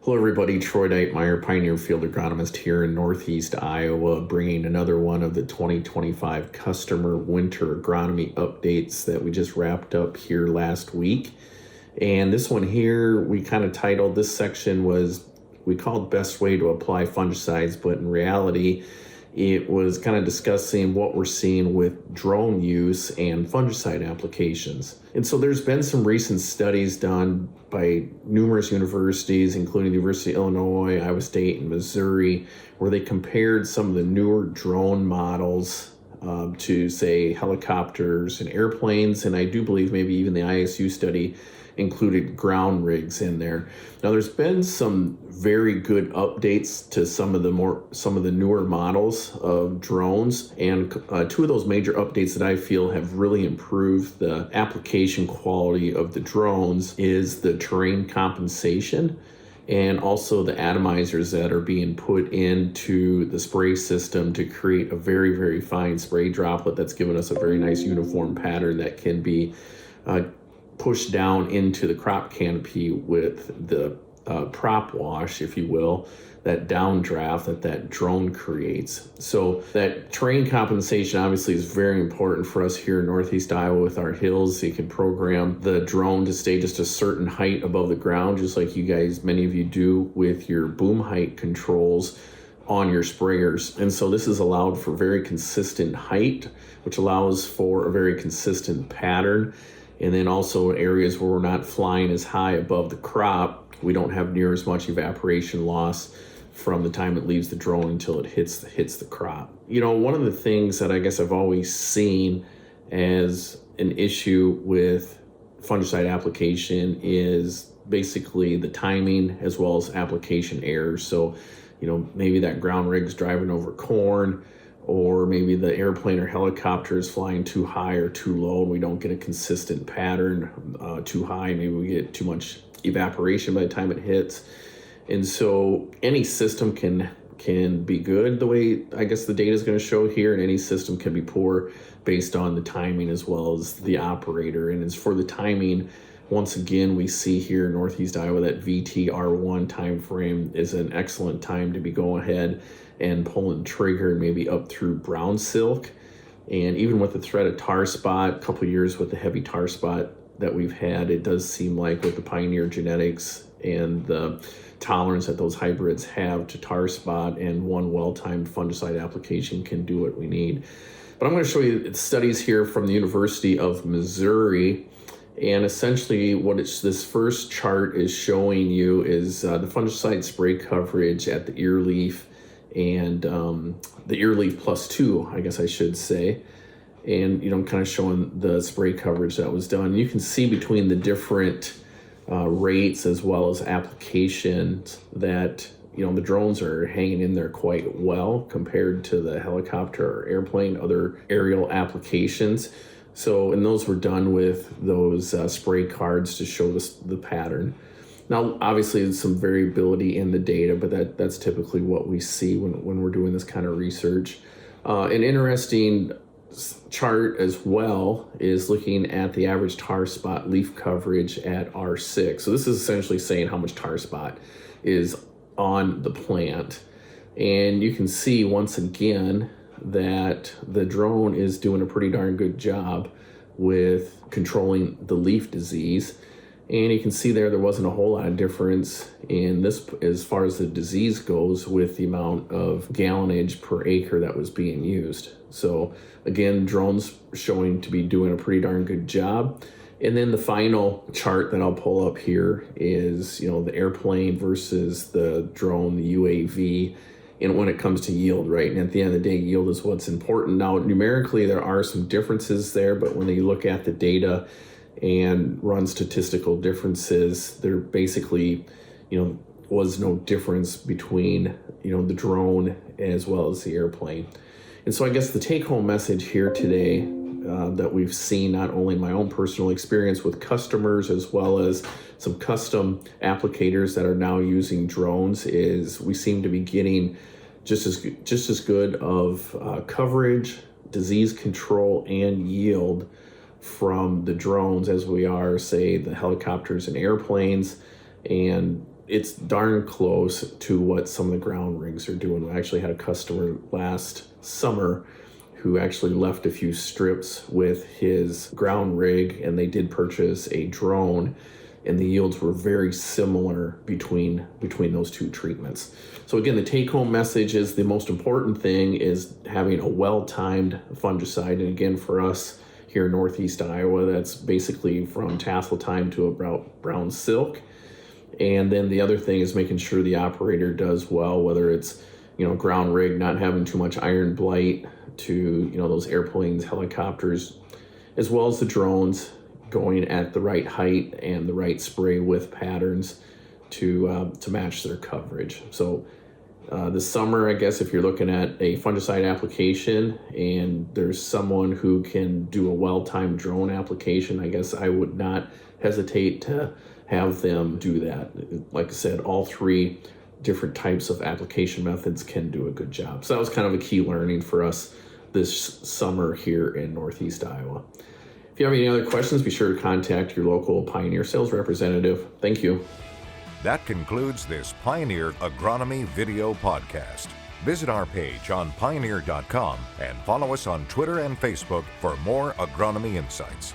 Hello everybody, Troy Deutmeyer, Pioneer Field Agronomist here in Northeast Iowa, bringing another one of the 2025 customer winter agronomy updates that we just wrapped up here last week. And this one here, we kind of titled, this section we called Best Way to Apply Fungicides, but in reality, it was kind of discussing what we're seeing with drone use and fungicide applications. And so there's been some recent studies done by numerous universities, including the University of Illinois, Iowa State, and Missouri, where they compared some of the newer drone models to, say, helicopters and airplanes. And I do believe maybe even the ISU study included ground rigs in there. Now, there's been some very good updates to some of the newer models of drones, and two of those major updates that I feel have really improved the application quality of the drones is the terrain compensation and also the atomizers that are being put into the spray system to create a very, very fine spray droplet that's given us a very nice uniform pattern that can be pushed down into the crop canopy with the prop wash, if you will, that downdraft that drone creates. So that terrain compensation obviously is very important for us here in Northeast Iowa with our hills. You can program the drone to stay just a certain height above the ground, just like you guys, many of you do with your boom height controls on your sprayers. And so this is allowed for very consistent height, which allows for a very consistent pattern. And then also in areas where we're not flying as high above the crop, we don't have near as much evaporation loss from the time it leaves the drone until it hits the crop. You know, one of the things that I guess I've always seen as an issue with fungicide application is basically the timing as well as application errors. So, you know, maybe that ground rig's driving over corn, or maybe the airplane or helicopter is flying too high or too low and we don't get a consistent pattern. Too high, maybe we get too much evaporation by the time it hits. And so any system can be good the way I guess the data is going to show here, and any system can be poor based on the timing as well as the operator. And as for the timing, once again, we see here in Northeast Iowa that VTR1 time frame is an excellent time to be going ahead and pulling trigger, maybe up through brown silk. And even with the threat of tar spot, a couple of years with the heavy tar spot that we've had, it does seem like with the Pioneer genetics and the tolerance that those hybrids have to tar spot, and one well-timed fungicide application can do what we need. But I'm going to show you studies here from the University of Missouri. And essentially what this first chart is showing you is the fungicide spray coverage at the ear leaf and the ear leaf plus 2, I guess I should say. And, you know, kind of showing the spray coverage that was done. You can see between the different rates as well as applications that, you know, the drones are hanging in there quite well compared to the helicopter or airplane, other aerial applications. So, and those were done with those spray cards to show the pattern. Now, obviously, there's some variability in the data, but that's typically what we see when we're doing this kind of research. An interesting chart as well is looking at the average tar spot leaf coverage at R6. So this is essentially saying how much tar spot is on the plant. And you can see once again that the drone is doing a pretty darn good job with controlling the leaf disease. And you can see there wasn't a whole lot of difference in this as far as the disease goes with the amount of gallonage per acre that was being used. So again, drones showing to be doing a pretty darn good job. And then the final chart that I'll pull up here is, you know, the airplane versus the drone, the UAV, and when it comes to yield, right? And at the end of the day, yield is what's important. Now, numerically, there are some differences there, but when you look at the data and run statistical differences, there basically, you know, was no difference between, you know, the drone as well as the airplane. And so I guess the take-home message here today that we've seen not only in my own personal experience with customers as well as some custom applicators that are now using drones is we seem to be getting just as good of coverage, disease control, and yield from the drones as we are, say, the helicopters and airplanes. And it's darn close to what some of the ground rigs are doing. We actually had a customer last summer who actually left a few strips with his ground rig, and they did purchase a drone, and the yields were very similar between those two treatments. So again, the take-home message is the most important thing is having a well-timed fungicide. And again, for us here in Northeast Iowa, that's basically from tassel time to about brown silk. And then the other thing is making sure the operator does well, whether it's, ground rig, not having too much iron blight, to, those airplanes, helicopters, as well as the drones, going at the right height and the right spray width patterns to match their coverage. So this summer, I guess if you're looking at a fungicide application and there's someone who can do a well-timed drone application, I guess I would not hesitate to have them do that. Like I said, all three different types of application methods can do a good job. So that was kind of a key learning for us this summer here in Northeast Iowa. If you have any other questions, be sure to contact your local Pioneer sales representative. Thank you. That concludes this Pioneer Agronomy video podcast. Visit our page on pioneer.com and follow us on Twitter and Facebook for more agronomy insights.